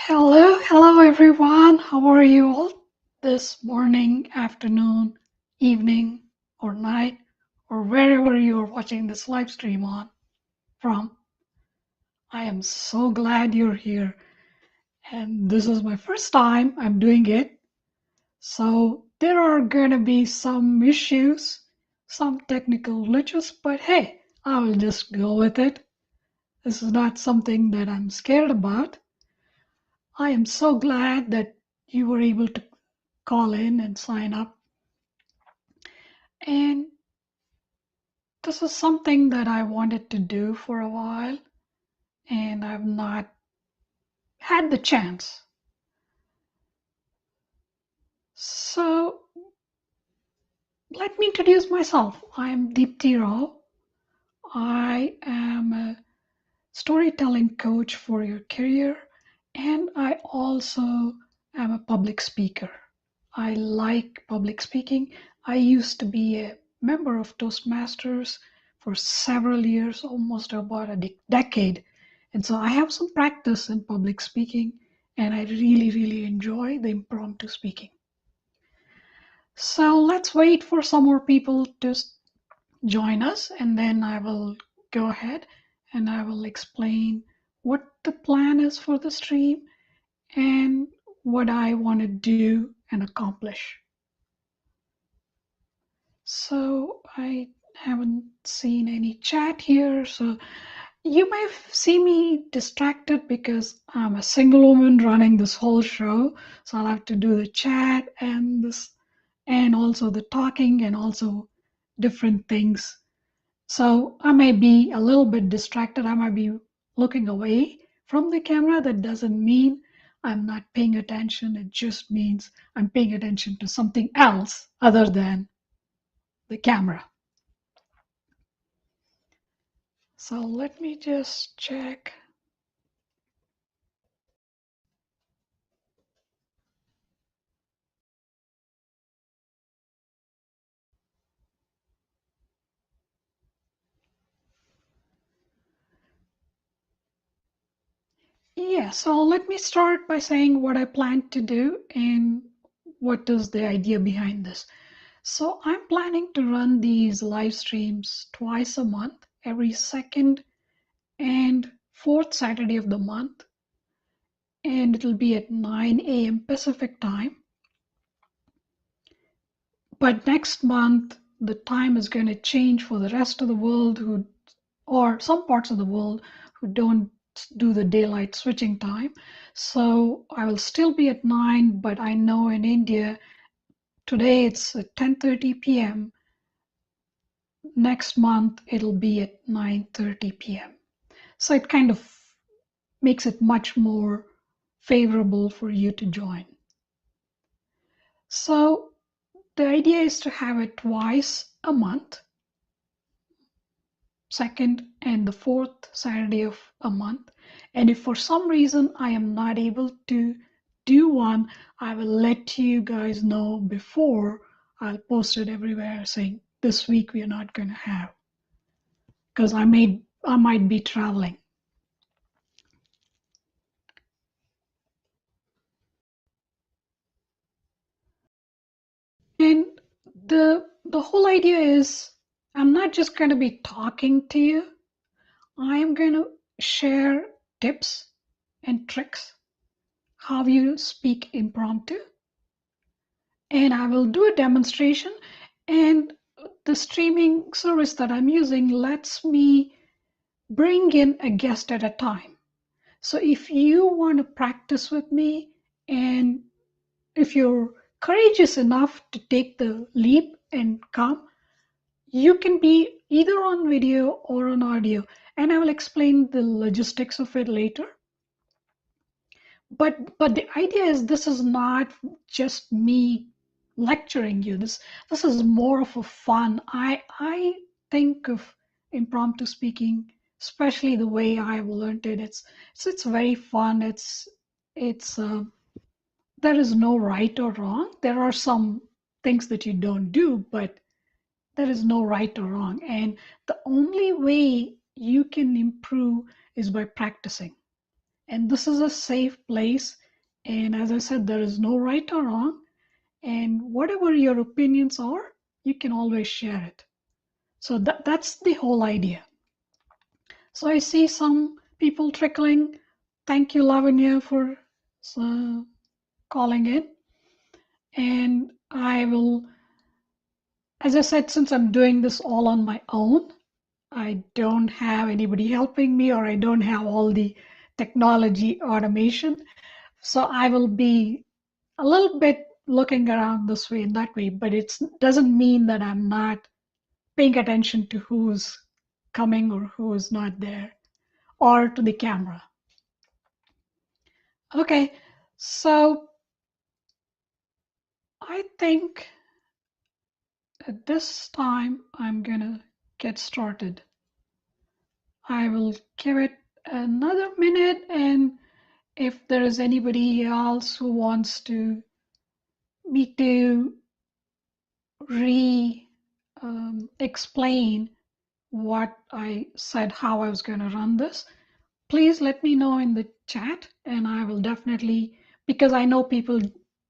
Hello everyone. How are you all this morning, afternoon, evening, or night, or wherever you are watching this live stream on from? I am so glad you're here. And this is my first time I'm doing it. So there are gonna be some issues, some technical glitches, but hey, I will just go with it. This is not something that I'm scared about. I am so glad that you were able to call in and sign up. And this is something that I wanted to do for a while, and I've not had the chance. So let me introduce myself. I'm Deepti Rao. I am a storytelling coach for your career, and I also am a public speaker. I like public speaking. I used to be a member of Toastmasters for several years, almost about a decade. And so I have some practice in public speaking, and I really enjoy the impromptu speaking. So let's wait for some more people to join us, and then I will go ahead and I will explain what the plan is for the stream and what I want to do and accomplish. So I haven't seen any chat here. So you may see me distracted because I'm a single woman running this whole show. So I'll have to do the chat and this and also the talking and also different things. So I may be a little bit distracted. I might be looking away from the camera. That doesn't mean I'm not paying attention. It just means I'm paying attention to something else other than the camera. So let me just check. Yeah, so let me start by saying what I plan to do and what is the idea behind this. So I'm planning to run these live streams twice a month, every second and fourth Saturday of the month, and it'll be at 9 a.m. Pacific time. But next month, the time is going to change for the rest of the world or some parts of the world who don't do the daylight switching time. So I will still be at 9, but I know in India, today it's at 10:30 p.m. Next month, it'll be at 9:30 p.m. So it kind of makes it much more favorable for you to join. So the idea is to have it twice a month, second and the fourth Saturday of a month. And if for some reason I am not able to do one, I will let you guys know before. I'll post it everywhere saying this week we are not going to have, because I might be traveling. And the whole idea is I'm not just going to be talking to you. I am going to share tips and tricks how you speak impromptu, and I will do a demonstration. And the streaming service that I'm using lets me bring in a guest at a time. So if you want to practice with me, and if you're courageous enough to take the leap and come, you can be either on video or on audio, and I will explain the logistics of it later. But the idea is this is not just me lecturing you. This is more of a fun. I think of impromptu speaking, especially the way I've learned it. It's very fun. It's there is no right or wrong. There are some things that you don't do, but there is no right or wrong. And the only way you can improve is by practicing. And this is a safe place. And as I said, there is no right or wrong. And whatever your opinions are, you can always share it. So that's the whole idea. So I see some people trickling. Thank you, Lavanya, for calling in. And I will, as I said, since I'm doing this all on my own, I don't have anybody helping me, or I don't have all the technology automation. So I will be a little bit looking around this way and that way, but it doesn't mean that I'm not paying attention to who's coming or who is not there, or to the camera. Okay, so I think at this time I'm gonna get started. I will give it another minute, and if there is anybody else who wants to me to explain what I said, how I was going to run this, please let me know in the chat, and I will definitely, because I know people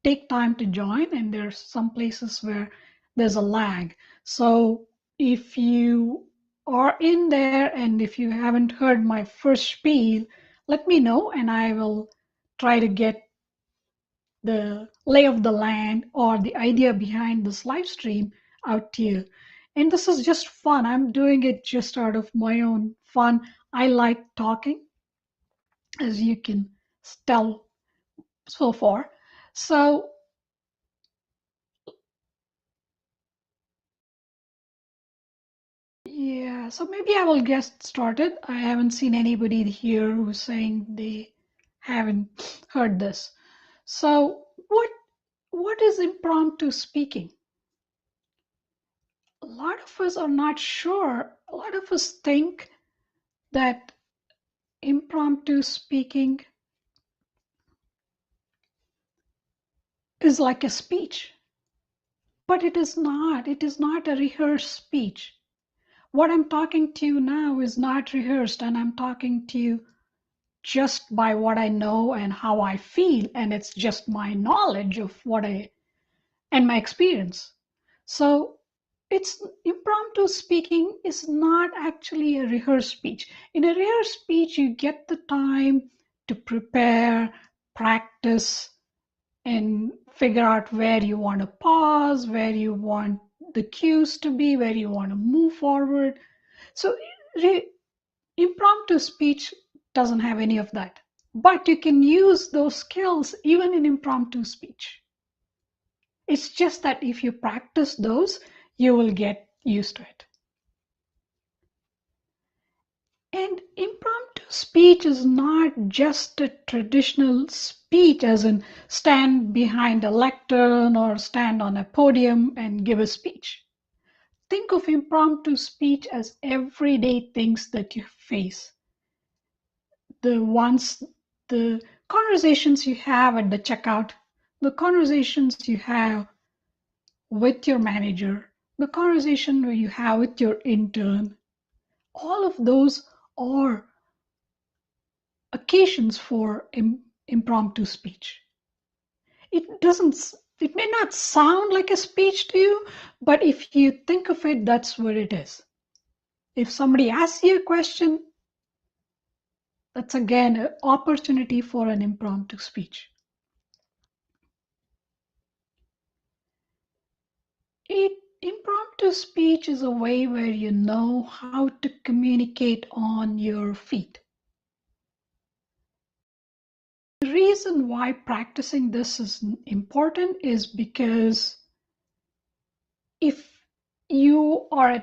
take time to join, and there's some places where there's a lag. So if you are in there and if you haven't heard my first spiel, let me know, and I will try to get the lay of the land or the idea behind this live stream out to you. And this is just fun. I'm doing it just out of my own fun. I like talking, as you can tell so far. So yeah, so maybe I will get started. I haven't seen anybody here who's saying they haven't heard this. So what is impromptu speaking? A lot of us are not sure. A lot of us think that impromptu speaking is like a speech, but it is not. It is not a rehearsed speech. What I'm talking to you now is not rehearsed, and I'm talking to you just by what I know and how I feel, and it's just my knowledge of what I and my experience. So it's impromptu speaking is not actually a rehearsed speech. In a rehearsed speech, you get the time to prepare, practice, and figure out where you want to pause, where you want the cues to be, where you want to move forward. So impromptu speech doesn't have any of that. But you can use those skills even in impromptu speech. It's just that if you practice those, you will get used to it. And impromptu speech is not just a traditional speech, as in stand behind a lectern or stand on a podium and give a speech. Think of impromptu speech as everyday things that you face. The conversations you have at the checkout, the conversations you have with your manager, the conversation where you have with your intern, all of those are occasions for impromptu speech. It may not sound like a speech to you, but if you think of it, that's what it is. If somebody asks you a question, that's again an opportunity for an impromptu speech. Impromptu speech is a way where you know how to communicate on your feet. The reason why practicing this is important is because if you are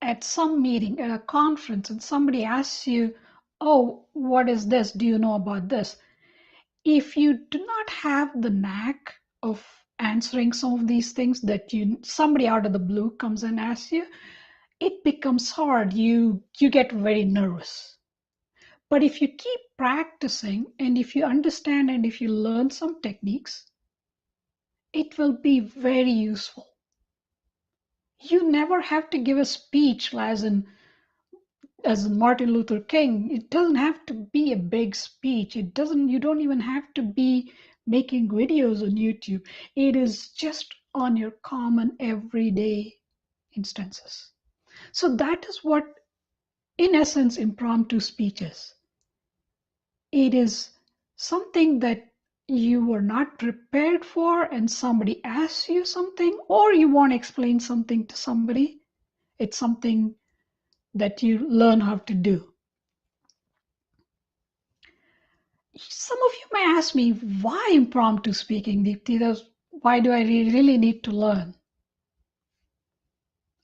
at some meeting, at a conference, and somebody asks you, oh, what is this? Do you know about this? If you do not have the knack of answering some of these things that somebody out of the blue comes and asks you, it becomes hard. You get very nervous. But if you keep practicing, and if you understand and if you learn some techniques, it will be very useful. You never have to give a speech, as in as Martin Luther King, it doesn't have to be a big speech. You don't even have to be making videos on YouTube. It is just on your common everyday instances. So that is what, in essence, impromptu speech is. It is something that you were not prepared for and somebody asks you something, or you want to explain something to somebody. It's something that you learn how to do. Some of you may ask me, why impromptu speaking, Deepti? Why do I really need to learn?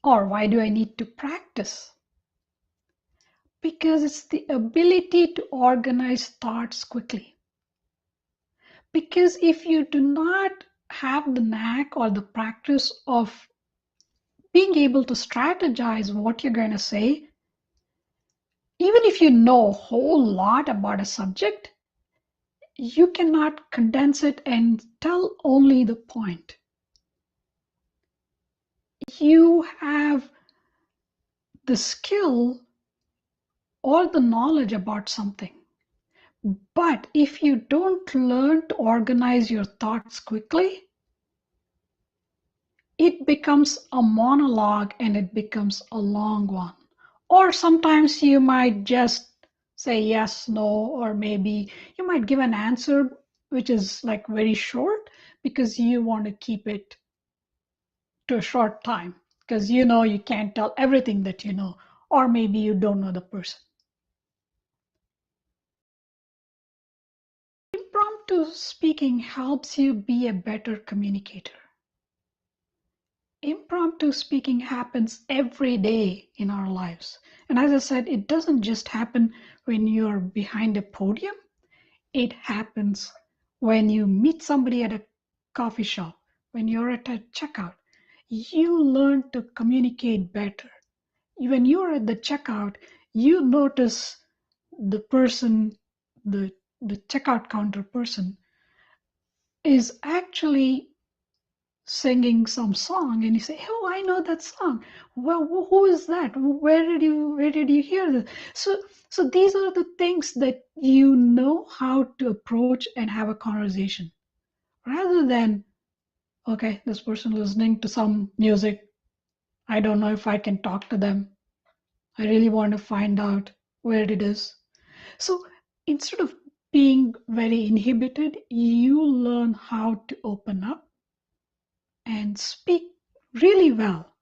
Or why do I need to practice? Because it's the ability to organize thoughts quickly. Because if you do not have the knack or the practice of being able to strategize what you're going to say, even if you know a whole lot about a subject, you cannot condense it and tell only the point. You have the skill or the knowledge about something. But if you don't learn to organize your thoughts quickly, it becomes a monologue and it becomes a long one. Or sometimes you might just say yes, no, or maybe you might give an answer which is like very short because you want to keep it to a short time because you know you can't tell everything that you know, or maybe you don't know the person. Impromptu speaking helps you be a better communicator. Impromptu speaking happens every day in our lives. And as I said, it doesn't just happen when you're behind a podium. It happens when you meet somebody at a coffee shop, when you're at a checkout. You learn to communicate better. When you're at the checkout, you notice the person, the, the checkout counter person is actually singing some song and you say, oh, I know that song. Well, who is that? Where did you hear this? So these are the things that you know how to approach and have a conversation rather than, okay, this person listening to some music, I don't know if I can talk to them, I really want to find out where it is. So instead of being very inhibited, you learn how to open up and speak really well.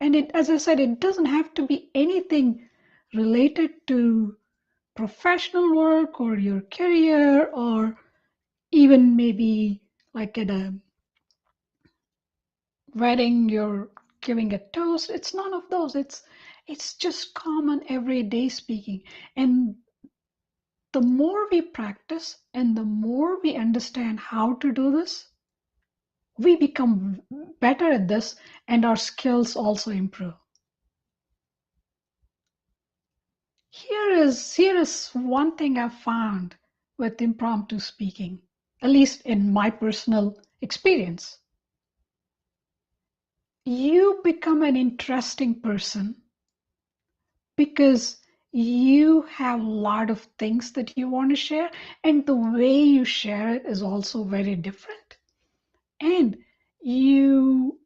And it, as I said, it doesn't have to be anything related to professional work or your career or even maybe like at a wedding, you're giving a toast. It's none of those. It's just common everyday speaking. And the more we practice and the more we understand how to do this, we become better at this and our skills also improve. Here is one thing I've found with impromptu speaking, at least in my personal experience. You become an interesting person because you have a lot of things that you want to share, and the way you share it is also very different. And you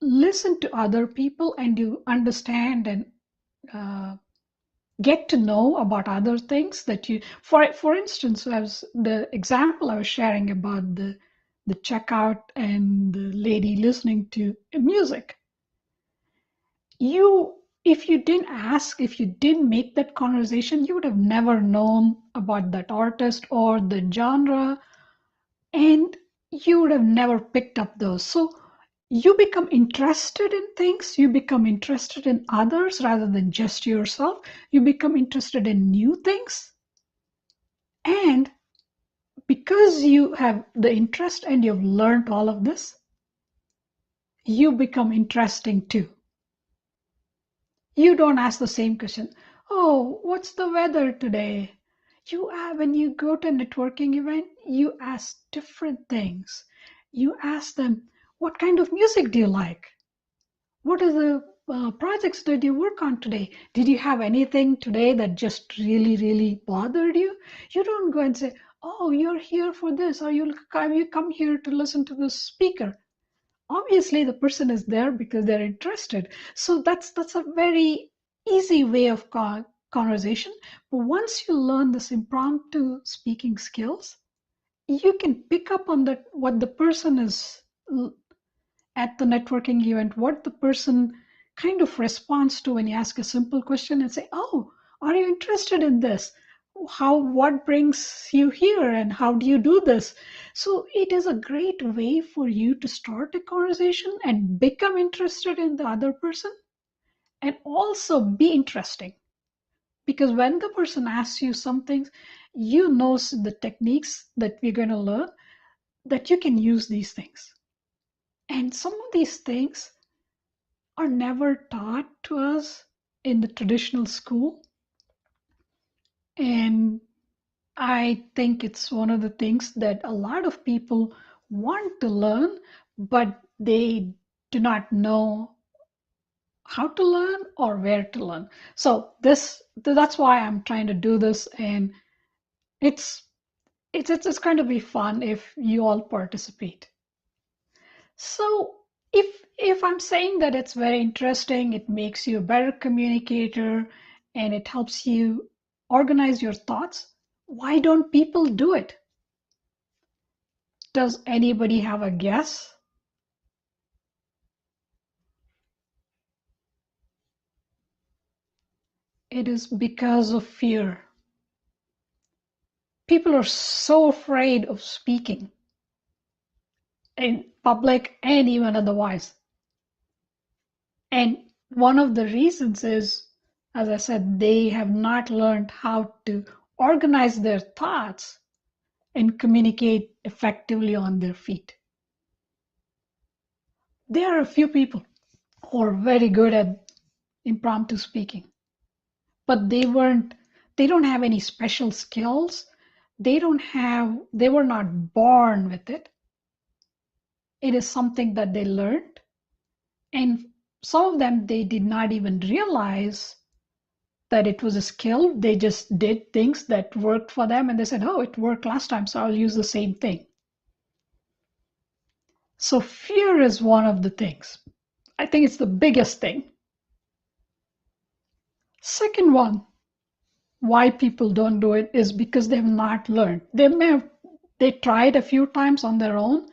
listen to other people and you understand and uh, get to know about other things that you, for instance, as the example I was sharing about the checkout and the lady listening to music, you, if you didn't ask, if you didn't make that conversation, you would have never known about that artist or the genre, and you would have never picked up those. So you become interested in things, you become interested in others rather than just yourself, you become interested in new things, and because you have the interest and you've learned all of this, you become interesting too. You don't ask the same question, oh, what's the weather today? When you go to a networking event, you ask different things. You ask them, what kind of music do you like? What is the projects did you work on today? Did you have anything today that just really, really bothered you? You don't go and say, oh, you're here for this, or you come here to listen to the speaker. Obviously, the person is there because they're interested. So that's a very easy way of conversation. But once you learn this impromptu speaking skills, you can pick up on that what the person is at the networking event, what the person kind of responds to when you ask a simple question and say, oh, are you interested in this? What brings you here and how do you do this? So it is a great way for you to start a conversation and become interested in the other person and also be interesting. Because when the person asks you something, you know the techniques that we're going to learn, that you can use these things. And some of these things are never taught to us in the traditional school. And I think it's one of the things that a lot of people want to learn, but they do not know how to learn or where to learn. So that's why I'm trying to do this, and it's going to be fun if you all participate. So if I'm saying that it's very interesting, it makes you a better communicator and it helps you organize your thoughts, why don't people do it? Does anybody have a guess? It is because of fear. People are so afraid of speaking in public and even otherwise. And one of the reasons is, as I said, they have not learned how to organize their thoughts and communicate effectively on their feet. There are a few people who are very good at impromptu speaking, but they don't have any special skills. They were not born with it. It is something that they learned. And some of them, they did not even realize that it was a skill. They just did things that worked for them and they said, oh, it worked last time, so I'll use the same thing. So fear is one of the things. I think it's the biggest thing. Second one, why people don't do it is because they have not learned. They tried a few times on their own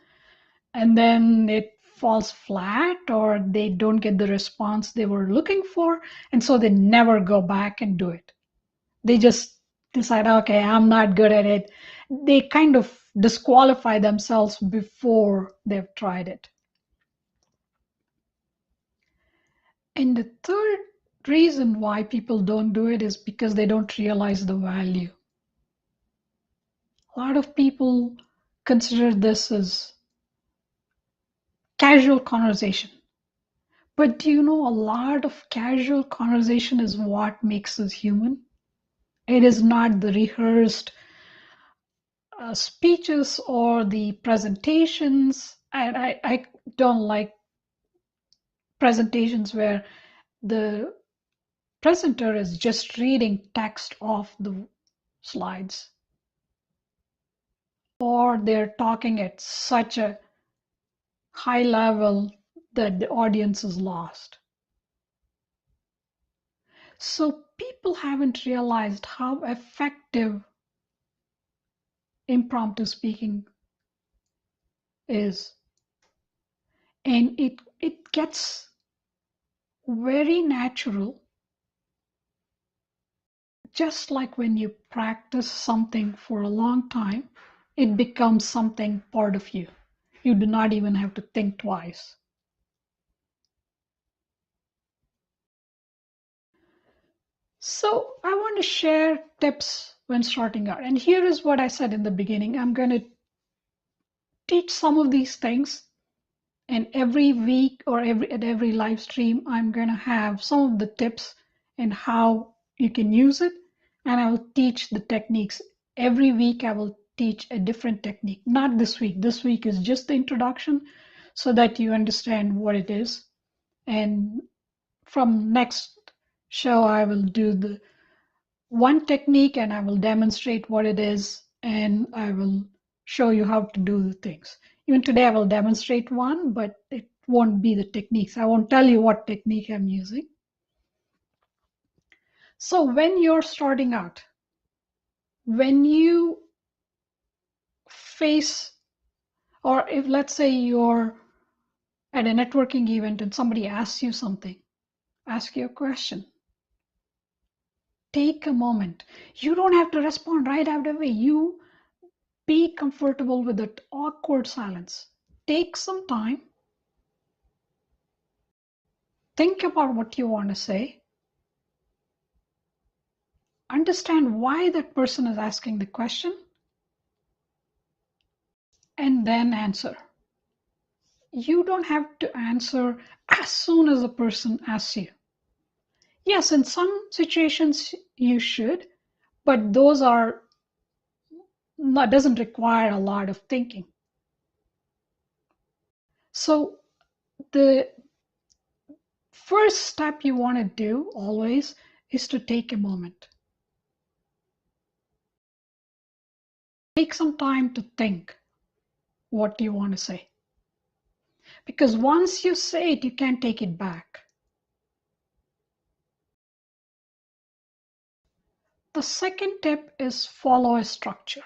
and then it falls flat or they don't get the response they were looking for, and so they never go back and do it. They just decide, okay, I'm not good at it. They kind of disqualify themselves before they've tried it. And the third reason why people don't do it is because they don't realize the value. A lot of people consider this as casual conversation. But do you know a lot of casual conversation is what makes us human? It is not the rehearsed speeches or the presentations. And I don't like presentations where the presenter is just reading text off the slides, or they're talking at such a high level that the audience is lost. So people haven't realized how effective impromptu speaking is. And it gets very natural, just like when you practice something for a long time, it becomes something part of you. You do not even have to think twice. So I want to share tips when starting out. And here is what I said in the beginning. I'm going to teach some of these things, and every week or at every live stream, I'm going to have some of the tips and how you can use it. And I will teach the techniques. Every week I will teach a different technique. Not this week. This week is just the introduction so that you understand what it is. And from next show, I will do the one technique and I will demonstrate what it is and I will show you how to do the things. Even today I will demonstrate one, but it won't be the techniques. I won't tell you what technique I'm using. So when you're starting out, when you face, or if let's say you're at a networking event and somebody asks you something, ask you a question, take a moment. You don't have to respond right away. You be comfortable with that awkward silence. Take some time. Think about what you want to say. Understand why that person is asking the question. And then answer. You don't have to answer as soon as the person asks you. Yes, in some situations you should, but those are not, doesn't require a lot of thinking. So the first step you want to do always is to take a moment. Take some time to think what you want to say. Because once you say it, you can't take it back. The second tip is follow a structure.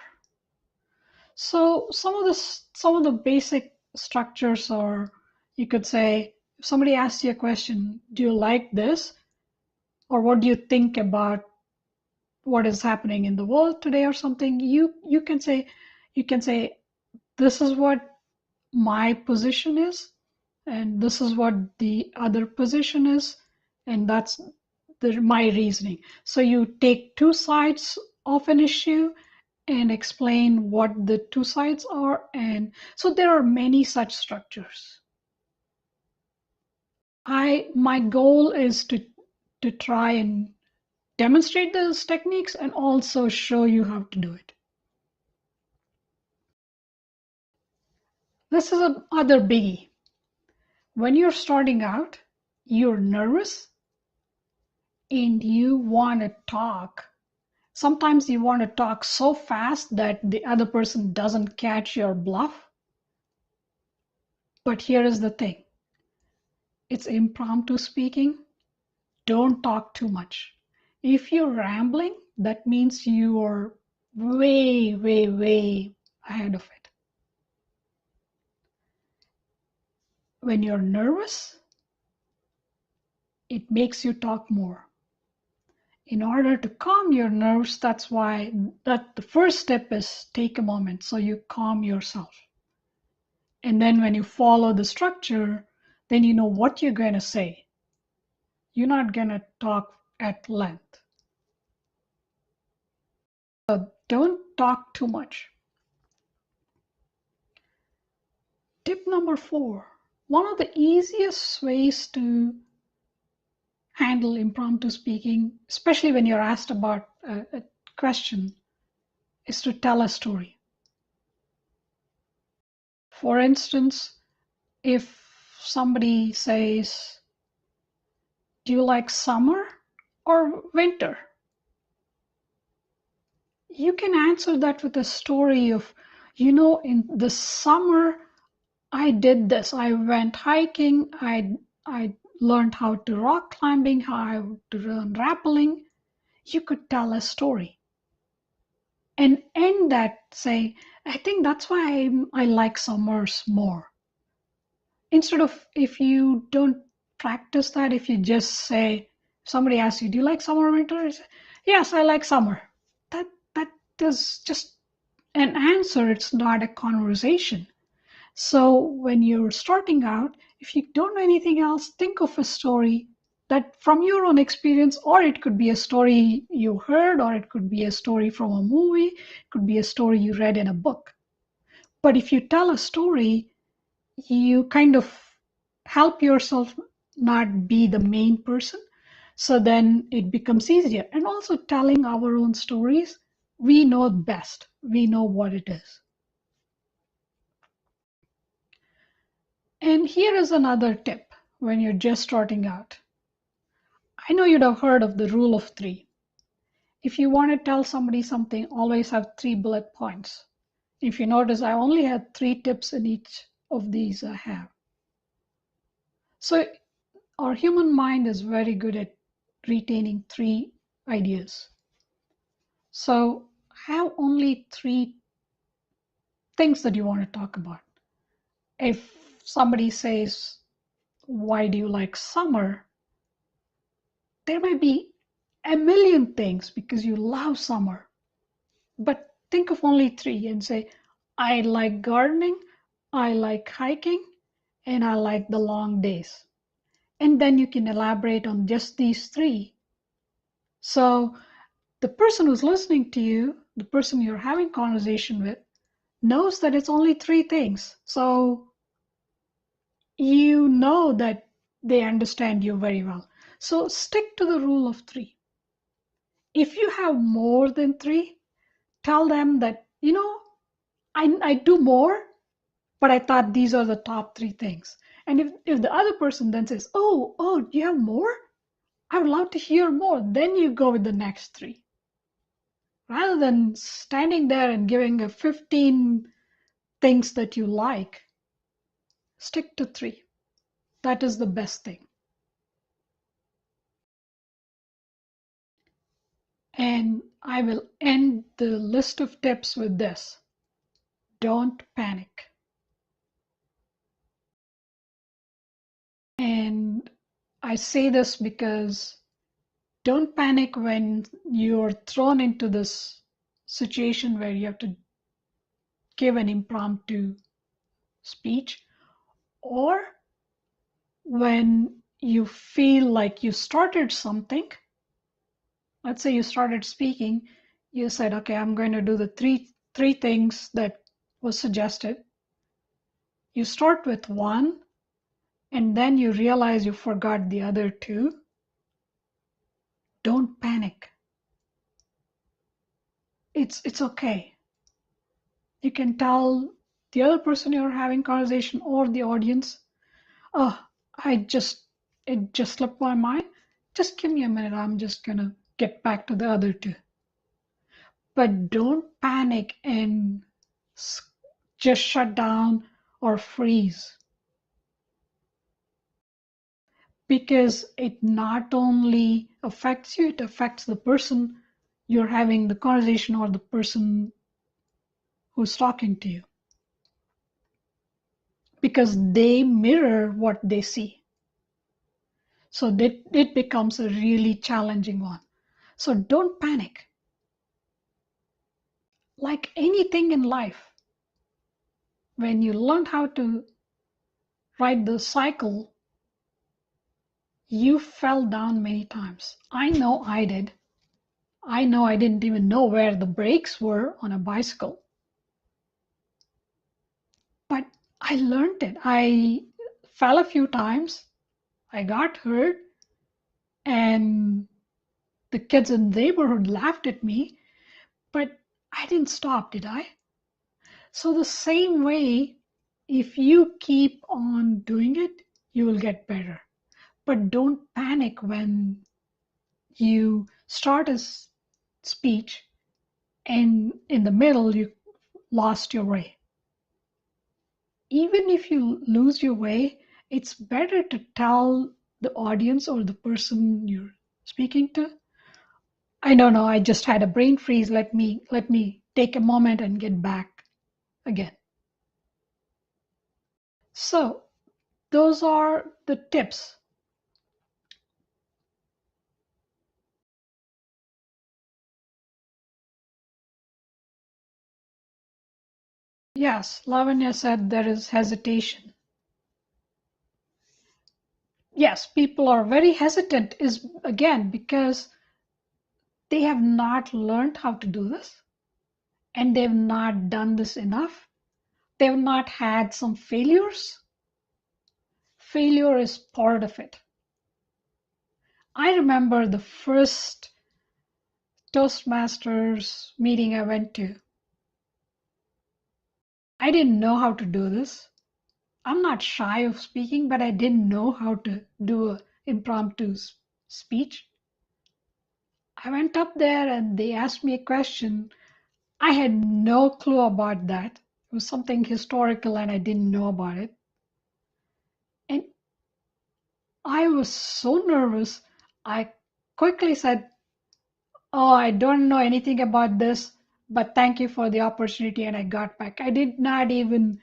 So some of the basic structures are, you could say, if somebody asks you a question, do you like this? Or what do you think about what is happening in the world today or something? You can say, this is what my position is, and this is what the other position is, and that's my reasoning. So you take two sides of an issue and explain what the two sides are, and so there are many such structures. My goal is to try and demonstrate those techniques and also show you how to do it. This is another biggie. When you're starting out, you're nervous and you want to talk. Sometimes you want to talk so fast that the other person doesn't catch your bluff. But here is the thing. It's impromptu speaking. Don't talk too much. If you're rambling, that means you are way, way, way ahead of it. When you're nervous, it makes you talk more. In order to calm your nerves, that's why that the first step is take a moment so you calm yourself. And then when you follow the structure, then you know what you're going to say. You're not going to talk at length. So don't talk too much. Tip number 4. One of the easiest ways to handle impromptu speaking, especially when you're asked about a question, is to tell a story. For instance, if somebody says, do you like summer or winter? You can answer that with a story of, in the summer, I did this. I went hiking. I learned how to rock climbing, how to learn rappelling. You could tell a story and end that, say, I think that's why I like summers more. Instead of, if you don't practice that, if you just say, somebody asks you, do you like summer or winter? You say, yes, I like summer. That is just an answer. It's not a conversation. So when you're starting out, if you don't know anything else, think of a story that from your own experience, or it could be a story you heard, or it could be a story from a movie, it could be a story you read in a book. But if you tell a story, you kind of help yourself not be the main person. So then it becomes easier. And also telling our own stories, we know best. We know what it is. And here is another tip when you're just starting out. I know you'd have heard of the rule of three. If you want to tell somebody something, always have 3 bullet points. If you notice, I only had 3 tips in each of these I have. So our human mind is very good at retaining 3 ideas. So have only 3 things that you want to talk about. If somebody says, why do you like summer? There may be a million things because you love summer. But think of only 3 and say, I like gardening, I like hiking, and I like the long days. And then you can elaborate on just these 3. So the person who's listening to you, the person you're having conversation with, knows that it's only 3 things. So you know that they understand you very well. So stick to the rule of 3. If you have more than 3, tell them that, I do more, but I thought these are the top 3 things. And if the other person then says, oh, you have more? I would love to hear more. Then you go with the next 3. Rather than standing there and giving a 15 things that you like, stick to 3. That is the best thing. And I will end the list of tips with this. Don't panic. And I say this because don't panic when you're thrown into this situation where you have to give an impromptu speech, or when you feel like you started something. Let's say you started speaking, you said, okay, I'm going to do the three things that was suggested. You start with one, and then you realize you forgot the other 2. Don't panic. It's okay. You can tell the other person you're having conversation or the audience, oh, it just slipped my mind. Just give me a minute. I'm just gonna get back to the other 2. But don't panic and just shut down or freeze, because it not only affects you, it affects the person you're having the conversation or the person who's talking to you, because they mirror what they see. So that it becomes a really challenging one. So don't panic. Like anything in life, when you learn how to ride the cycle, you fell down many times. I know I did. I know I didn't even know where the brakes were on a bicycle. But I learned it. I fell a few times. I got hurt. And the kids in the neighborhood laughed at me. But I didn't stop, did I? So the same way, if you keep on doing it, you will get better. But don't panic when you start a speech and in the middle you lost your way. Even if you lose your way, it's better to tell the audience or the person you're speaking to, I don't know, I just had a brain freeze. Let me take a moment and get back again. So those are the tips. Yes, Lavanya said there is hesitation. Yes, people are very hesitant is again because they have not learned how to do this and they've not done this enough. They've not had some failures. Failure is part of it. I remember the first Toastmasters meeting I went to. I didn't know how to do this. I'm not shy of speaking, but I didn't know how to do an impromptu speech. I went up there and they asked me a question. I had no clue about that. It was something historical and I didn't know about it. And I was so nervous. I quickly said, "Oh, I don't know anything about this, but thank you for the opportunity." And I got back. I did not even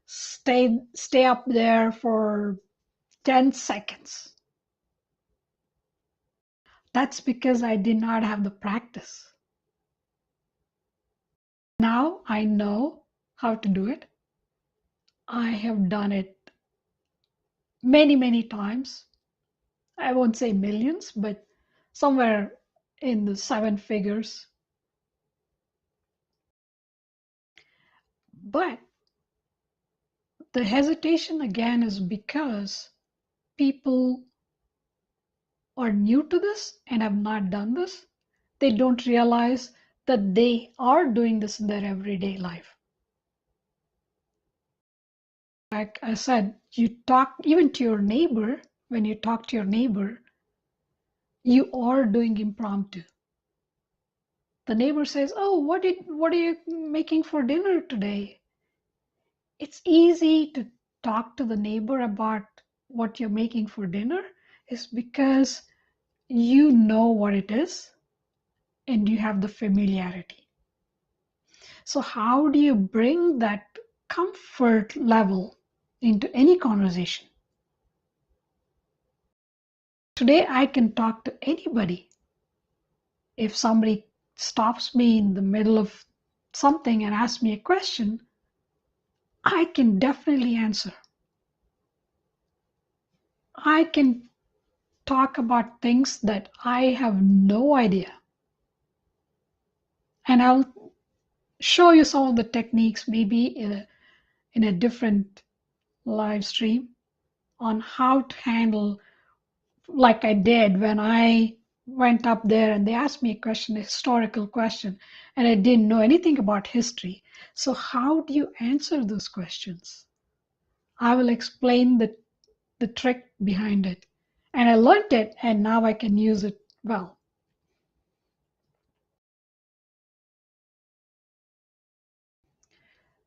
stay up there for 10 seconds. That's because I did not have the practice. Now I know how to do it. I have done it many, many times. I won't say millions, but somewhere in the seven figures. But the hesitation again is because people are new to this and have not done this. They don't realize that they are doing this in their everyday life. Like I said, you talk even to your neighbor. When you talk to your neighbor, you are doing impromptu. The neighbor says, "Oh, what are you making for dinner today?" It's easy to talk to the neighbor about what you're making for dinner is because you know what it is and you have the familiarity. So how do you bring that comfort level into any conversation? Today I can talk to anybody. If somebody stops me in the middle of something and asks me a question, I can definitely answer. I can talk about things that I have no idea. And I'll show you some of the techniques maybe in a different live stream on how to handle, like I did when I went up there and they asked me a question, a historical question, and I didn't know anything about history. So how do you answer those questions? I will explain the trick behind it. And I learned it and now I can use it well.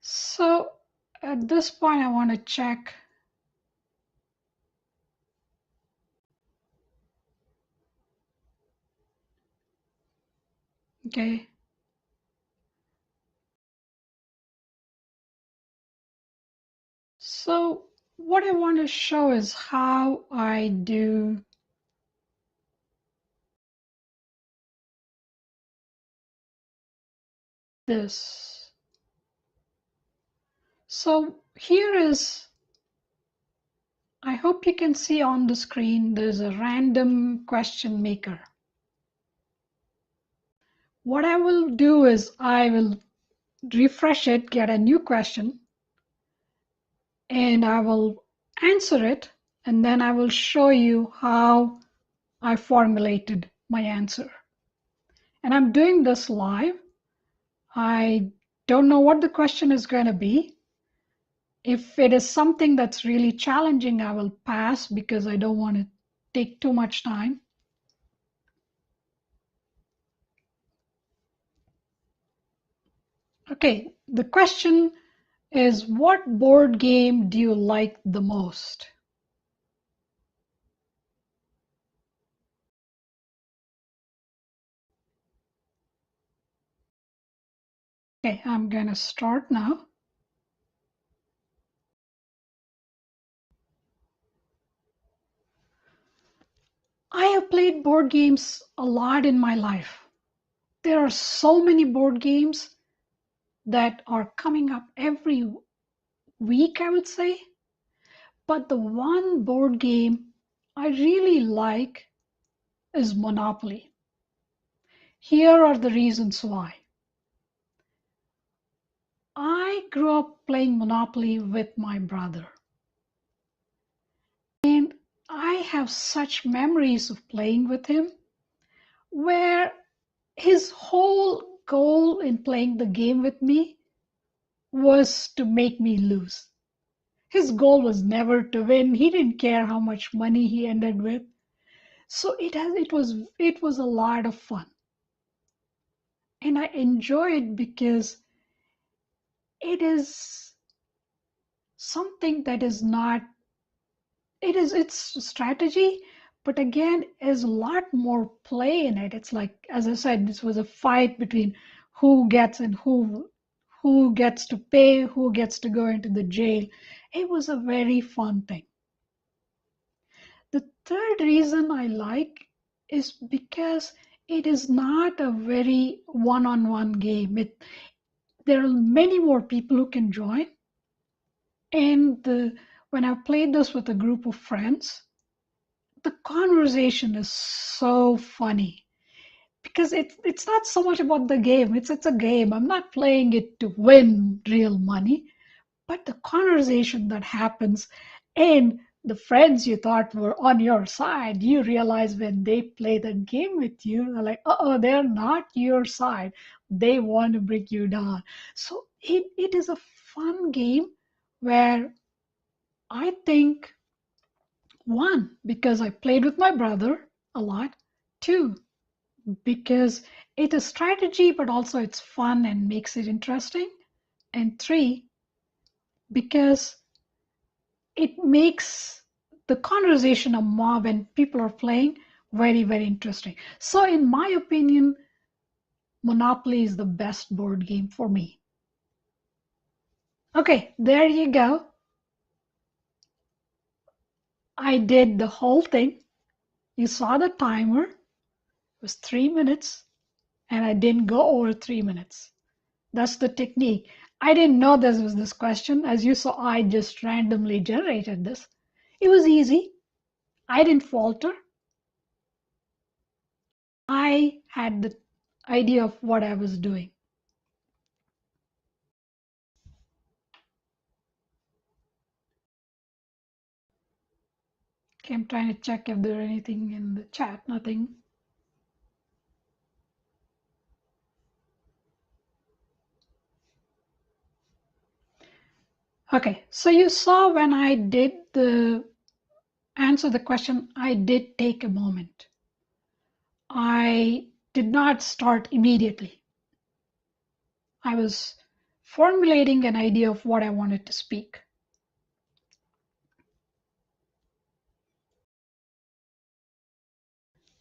So at this point, I want to check. Okay. So what I want to show is how I do this. So here is, I hope you can see on the screen, there's a random question maker. What I will do is I will refresh it, get a new question, and I will answer it, and then I will show you how I formulated my answer. And I'm doing this live. I don't know what the question is going to be. If it is something that's really challenging, I will pass because I don't want to take too much time. Okay, the question is, what board game do you like the most? Okay, I'm going to start now. I have played board games a lot in my life. There are so many board games that are coming up every week, I would say. But the one board game I really like is Monopoly. Here are the reasons why. I grew up playing Monopoly with my brother. And I have such memories of playing with him where his whole goal in playing the game with me was to make me lose. His goal was never to win. He didn't care how much money he ended with. So it was a lot of fun. And I enjoy it because it is something that is not it's strategy, but again is a lot more play in it. It's like, as I said, this was a fight between who gets and who gets to pay, who gets to go into the jail. It was a very fun thing. The third reason I like is because it is not a very one-on-one game. There are many more people who can join. And when I played this with a group of friends, the conversation is so funny because it's not so much about the game. It's a game. I'm not playing it to win real money, but the conversation that happens and the friends you thought were on your side, you realize when they play that game with you, they're like, oh, they're not your side. They want to bring you down. So it is a fun game where I think, one, because I played with my brother a lot. Two, because it is strategy, but also it's fun and makes it interesting. And three, because it makes the conversation a mob when people are playing very, very interesting. So, in my opinion, Monopoly is the best board game for me. Okay, there you go. I did the whole thing. You saw the timer. It was 3 minutes, and I didn't go over 3 minutes. That's the technique. I didn't know this was this question. As you saw, I just randomly generated this. It was easy. I didn't falter. I had the idea of what I was doing. Okay, I'm trying to check if there's anything in the chat. Nothing. Okay, so you saw when I did the answer the question, I did take a moment. I did not start immediately. I was formulating an idea of what I wanted to speak.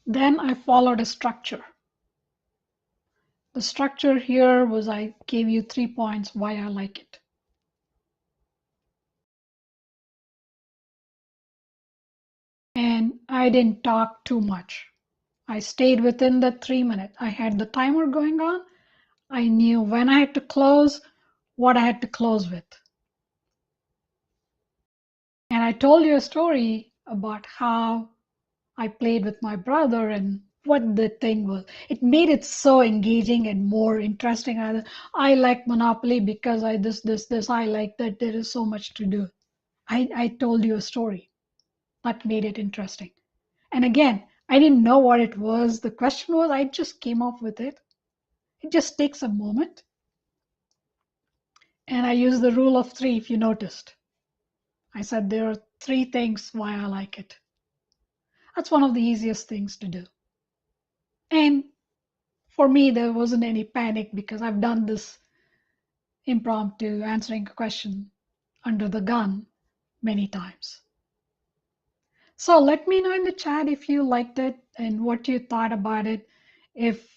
Then I followed a structure. The structure here was I gave you 3 points why I like it. And I didn't talk too much. I stayed within the 3 minutes. I had the timer going on. I knew when I had to close, what I had to close with. And I told you a story about how I played with my brother and what the thing was. It made it so engaging and more interesting. I like Monopoly because I this. I like that there is so much to do. I told you a story that made it interesting. And again, I didn't know what it was. The question was, I just came up with it. It just takes a moment. And I used the rule of three, if you noticed. I said there are three things why I like it. That's one of the easiest things to do. And for me, there wasn't any panic because I've done this impromptu answering a question under the gun many times. So let me know in the chat if you liked it and what you thought about it. If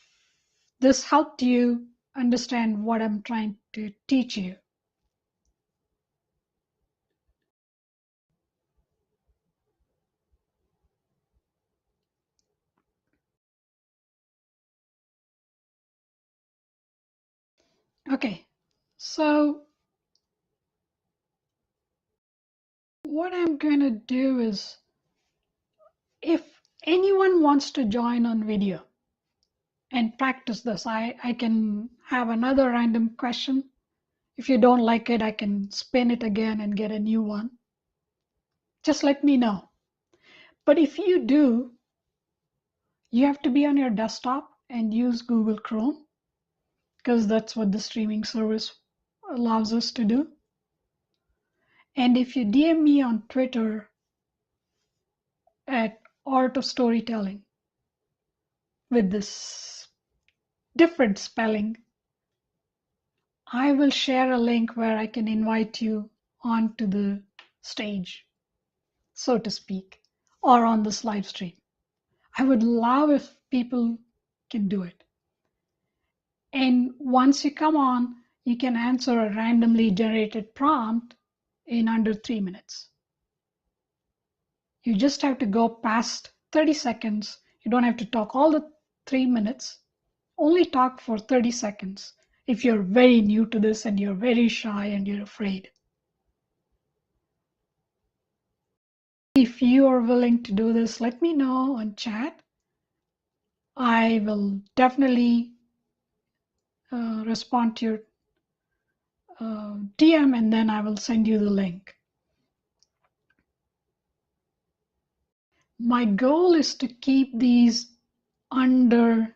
this helped you understand what I'm trying to teach you. Okay, so what I'm going to do is, if anyone wants to join on video and practice this, I can have another random question. If you don't like it, I can spin it again and get a new one. Just let me know. But if you do, you have to be on your desktop and use Google Chrome because that's what the streaming service allows us to do. And if you DM me on Twitter at art of storytelling with this different spelling, I will share a link where I can invite you onto the stage, so to speak, or on this live stream. I would love if people can do it. And once you come on, you can answer a randomly generated prompt in under 3 minutes. You just have to go past 30 seconds. You don't have to talk all the 3 minutes. Only talk for 30 seconds if you're very new to this and you're very shy and you're afraid. If you are willing to do this, let me know on chat. I will definitely respond to your DM, and then I will send you the link. My goal is to keep these under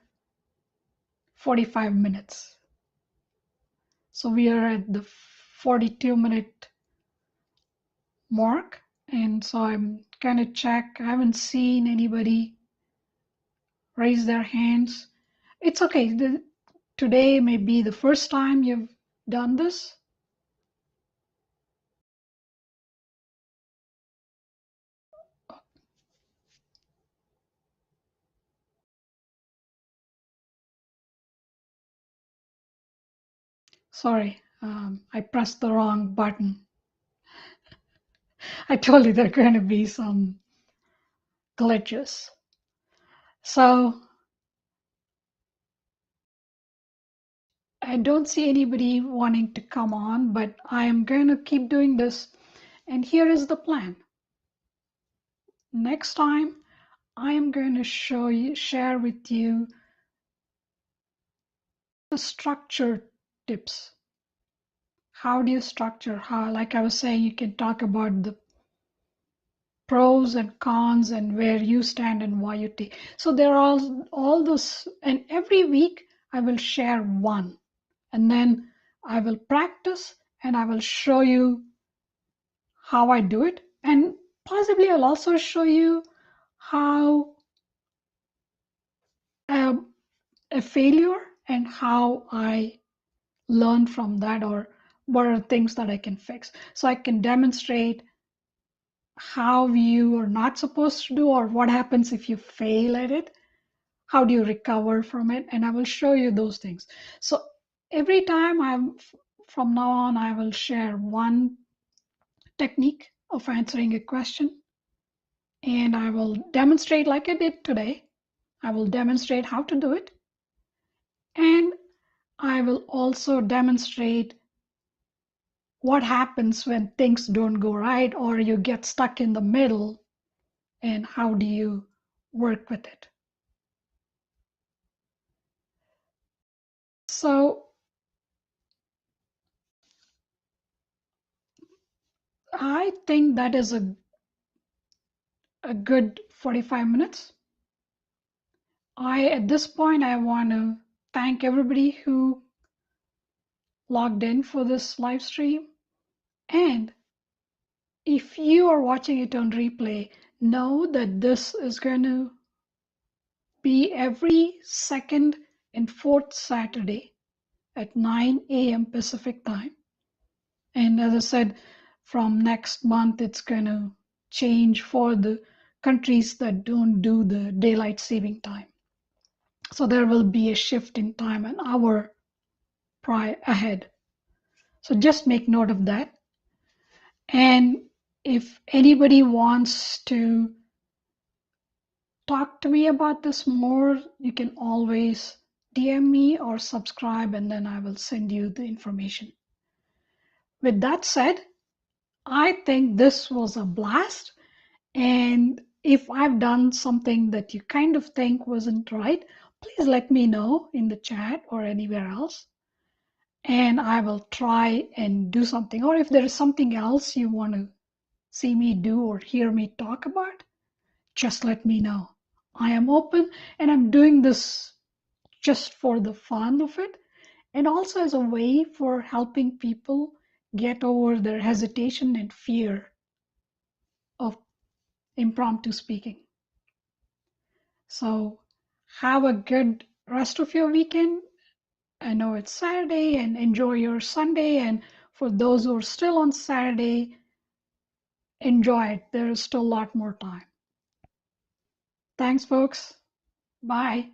45 minutes. So we are at the 42-minute mark, and so I'm going to check. I haven't seen anybody raise their hands. It's okay. Today may be the first time you've done this. Sorry, I pressed the wrong button. I told you there are going to be some glitches. So I don't see anybody wanting to come on, but I am going to keep doing this. And here is the plan. Next time, I am going to share with you the structure tips. How do you structure? How, like I was saying, you can talk about the pros and cons and where you stand and why you take. So there are all those, and every week I will share one, and then I will practice and I will show you how I do it, and possibly I'll also show you how a failure and how I learn from that, or what are things that I can fix. So I can demonstrate how you are not supposed to do, or what happens if you fail at it. How do you recover from it? And I will show you those things. So every time from now on, I will share one technique of answering a question, and I will demonstrate like I did today. I will demonstrate how to do it. And I will also demonstrate what happens when things don't go right or you get stuck in the middle, and how do you work with it. So I think that is a good 45 minutes. At this point, I want to thank everybody who logged in for this live stream. And if you are watching it on replay, know that this is going to be every second and fourth Saturday at 9 a.m. Pacific time. And as I said, from next month, it's going to change for the countries that don't do the daylight saving time. So there will be a shift in time, an hour ahead. So just make note of that. And if anybody wants to talk to me about this more, you can always DM me or subscribe, and then I will send you the information. With that said, I think this was a blast. And if I've done something that you kind of think wasn't right, please let me know in the chat or anywhere else. And I will try and do something. Or if there is something else you want to see me do or hear me talk about, just let me know. I am open, and I'm doing this just for the fun of it, and also as a way for helping people get over their hesitation and fear of impromptu speaking. So have a good rest of your weekend. I know it's Saturday and enjoy your Sunday. And for those who are still on Saturday, enjoy it. There is still a lot more time. Thanks, folks. Bye.